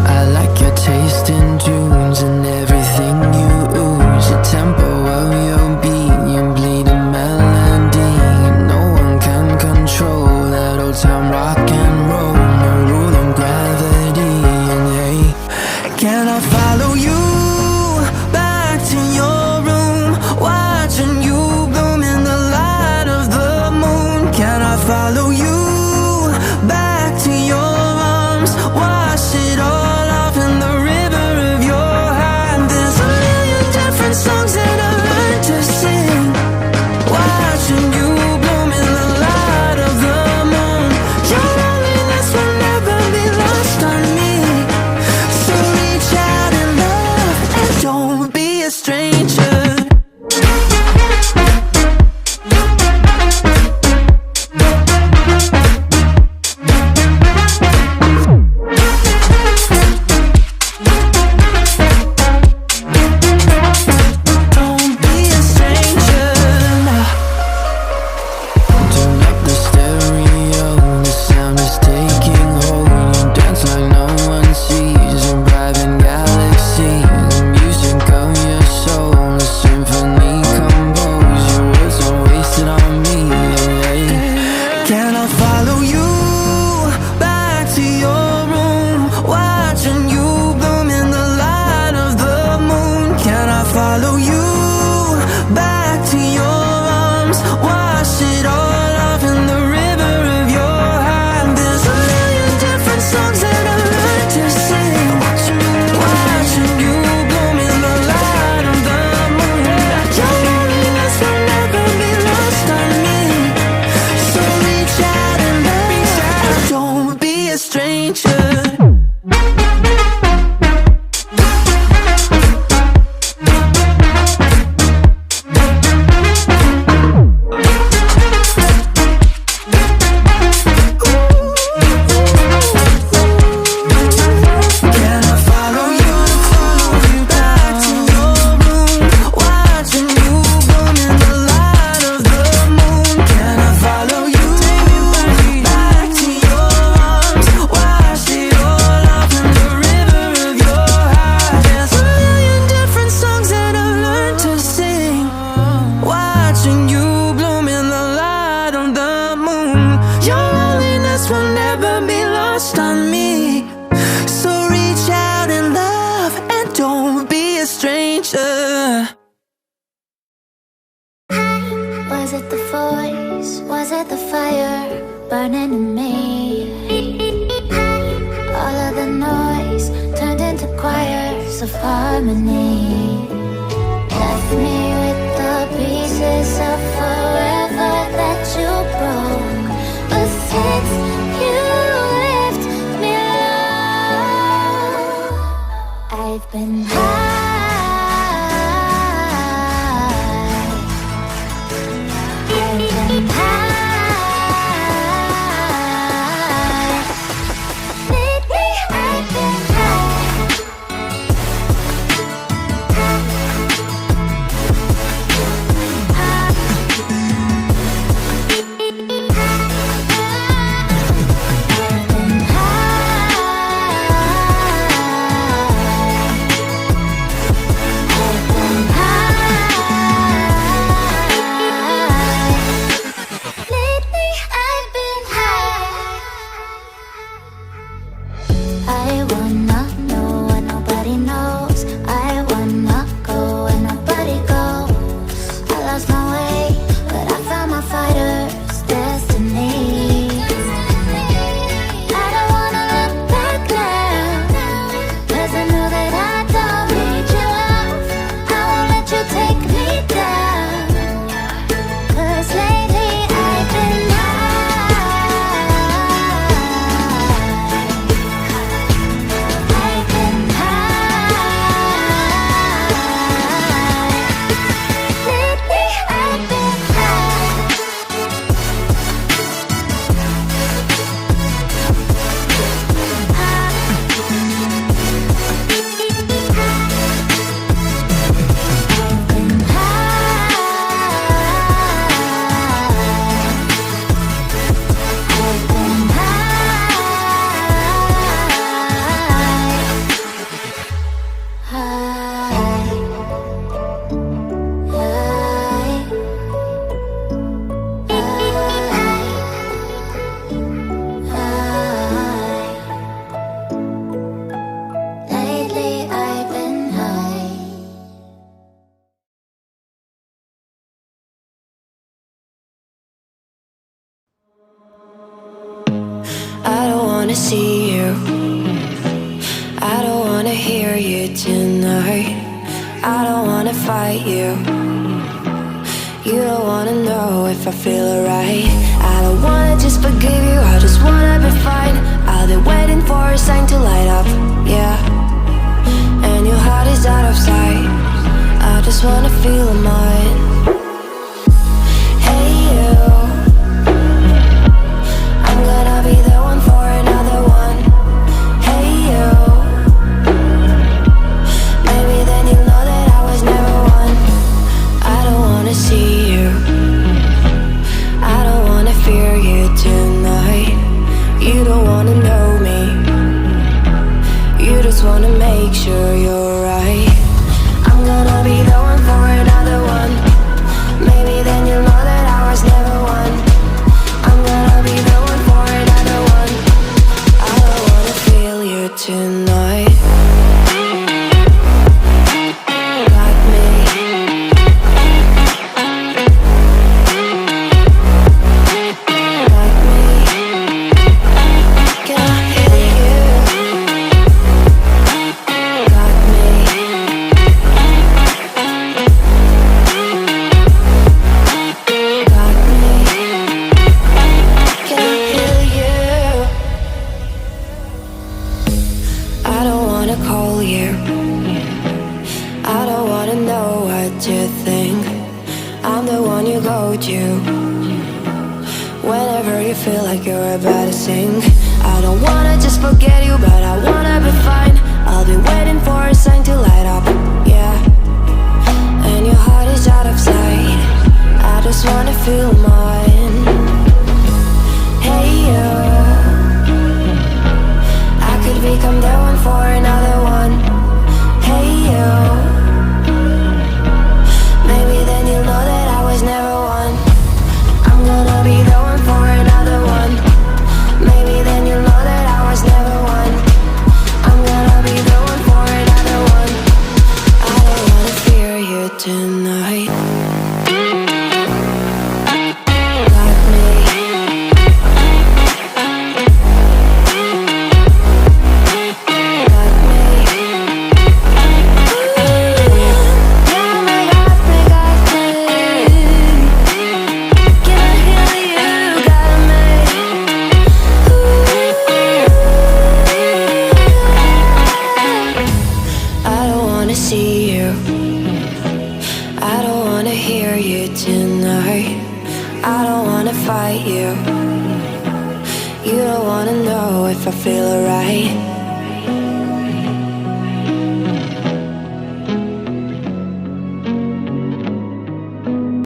I like your taste in tunes and everything you ooze. The tempo of your beat, you bleed a melody. No one can control that old time rock and roll. No rule of gravity. And hey, can I follow you back to your room, watching you bloom in the light of the moon? Can I follow you back to your arms, wash it all off in the river of your heart? There's a million different songs that I learned to sing, watching you bloom in the light of the moon. Your loneliness will never be lost on me, so reach out and love and don't be a stranger. Don't be a stranger. Turn up the stereo, the sound is taking hold. You dance like no one sees, a private galaxy. The music of your soul, a symphony composed. Your words are wasted on me. Can I follow you back to your room, watching you bloom in the light of the moon? Can I follow you back to your arms, wash it all off in the river of your heart? There's a million different songs that I learned to sing, watching you bloom in the light of the moon. Your loneliness will never be lost on me, so reach out and love, don't be a stranger. Can I follow you back to your room, watching you bloom in the light of the moon? Can I follow you back to your arms, wash it all off in the river of your heart? There's a million different songs that I've learned to sing, watching you bloom in the light of the moon. Your loneliness will never be lost on me, so reach out and love and don't be a stranger. Was it the voice? Was it the fire burning in me? All of the noise turned into choirs of harmony. Left me with the pieces of forever that you broke. But since you left me alone, I've been high. I've been high. Lately I've been high. wanna see you. I don't wanna hear you tonight. I don't wanna fight you. You don't wanna know if I feel alright. I don't wanna just forgive you, I just wanna be fine. I'll be waiting for a sign to light up, yeah. And your heart is out of sight. I just wanna feel mine. Hey you, I'm gonna be the one for another one. Hey you, maybe then you'll know that I was never one. I don't wanna see you, I don't wanna fear you tonight. You don't wanna know me, you just wanna make sure you're right. I'm gonna be the one for another one. Maybe then you'll know that I was never one. I'm gonna be the one for another one. I don't wanna feel you tonight. Got me. Got me. Can I hear you? Got me. Got me. Can I hear you? I don't wanna call you. I don't wanna know what you think. I'm the one you go to whenever you feel like you're about to sink. I don't wanna just forget you, but I wanna be fine. I'll be waiting for a sign to light up, yeah. And your heart is out of sight. I just wanna feel mine. Hey you, I could become the one for another one. Hey you, maybe then you'll know that I was never one. I'm gonna be the one for another one. Maybe then you'll know that I was never one. I'm gonna be the one for another one. I don't wanna fear you tonight. Got me. Got me. Got me, got me, got me. Can I hear you? Got me. I don't wanna see you. I don't wanna hear you tonight. I don't wanna fight you. You don't wanna know if I feel alright.